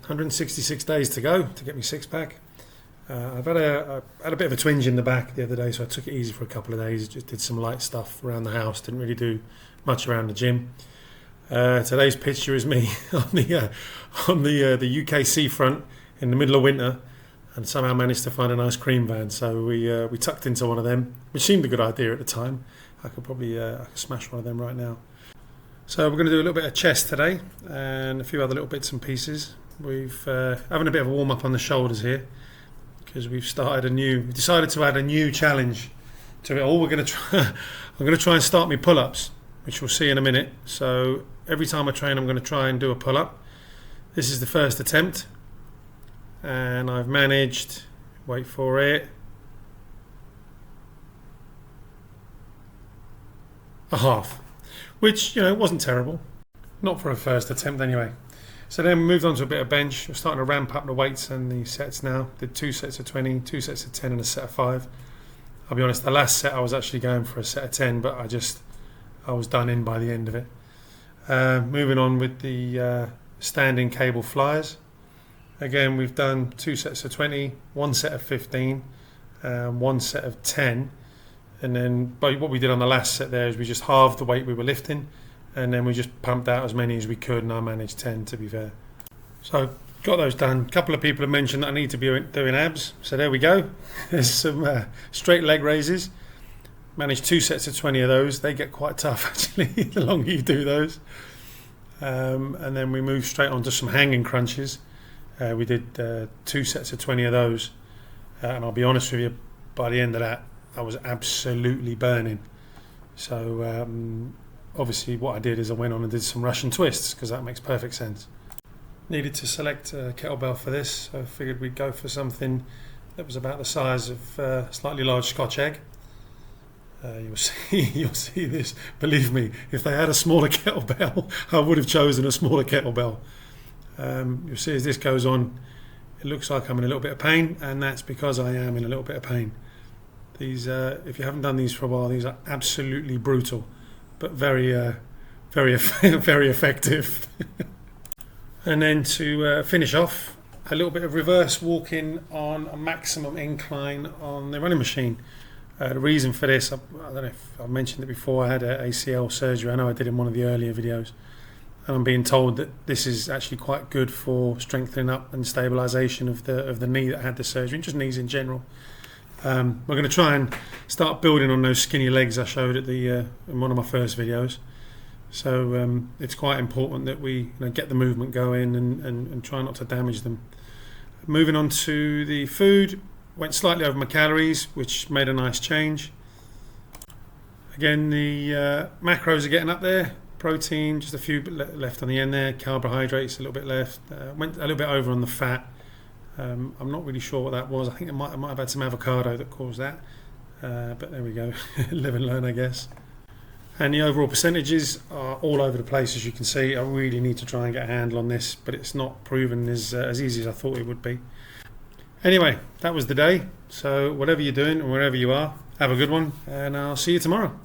166 days to go to get me six pack. I had a bit of a twinge in the back the other day, so I took it easy for a couple of days. Just did some light stuff around the house. Didn't really do much around the gym. Today's picture is me on the UK seafront in the middle of winter, and somehow managed to find a nice cream van. So we tucked into one of them, which seemed a good idea at the time. I could probably smash one of them right now. So we're going to do a little bit of chest today and a few other little bits and pieces. We've having a bit of a warm up on the shoulders here because we've decided to add a new challenge to it all. I'm going to try and start me pull-ups, which we'll see in a minute. So every time I train, I'm going to try and do a pull-up. This is the first attempt, and I've managed, wait for it, a half, which, you know, wasn't terrible, not for a first attempt anyway. So then we moved on to a bit of bench. We're starting to ramp up the weights and the sets now. Did 2 sets of 20, 2 sets of 10 and a set of 5. I'll be honest, the last set I was actually going for a set of 10, but I was done in by the end of it. Moving on with the standing cable flyers. Again, we've done 2 sets of 20, 1 set of 15, 1 set of 10. And then what we did on the last set there is we just halved the weight we were lifting, and then we just pumped out as many as we could, and I managed 10 to be fair. So got those done. A couple of people have mentioned that I need to be doing abs, so there we go. There's some straight leg raises. Managed 2 sets of 20 of those. They get quite tough actually the longer you do those. And then we moved straight on to some hanging crunches. We did 2 sets of 20 of those, and I'll be honest with you, by the end of that I was absolutely burning. So obviously what I did is I went on and did some Russian twists because that makes perfect sense. Needed to select a kettlebell for this, so I figured we'd go for something that was about the size of a slightly large Scotch egg. You'll see this. Believe me, if they had a smaller kettlebell, I would have chosen a smaller kettlebell. You'll see as this goes on, it looks like I'm in a little bit of pain, and that's because I am in a little bit of pain. These, if you haven't done these for a while, these are absolutely brutal, but very effective. And then to finish off, a little bit of reverse walking on a maximum incline on the running machine. The reason for this, I don't know if I've mentioned it before, I had an ACL surgery. I know I did in one of the earlier videos, and I'm being told that this is actually quite good for strengthening up and stabilisation of the knee that had the surgery, and just knees in general. We're going to try and start building on those skinny legs I showed at in one of my first videos. So it's quite important that we get the movement going and try not to damage them. Moving on to the food, went slightly over my calories, which made a nice change. Again, the macros are getting up there. Protein, just a few left on the end there. Carbohydrates, a little bit left. Went a little bit over on the fat. I'm not really sure what that was. I think I might have had some avocado that caused that. But there we go. Live and learn, I guess. And the overall percentages are all over the place, as you can see. I really need to try and get a handle on this, but it's not proven as easy as I thought it would be. Anyway, that was the day. So whatever you're doing and wherever you are, have a good one, and I'll see you tomorrow.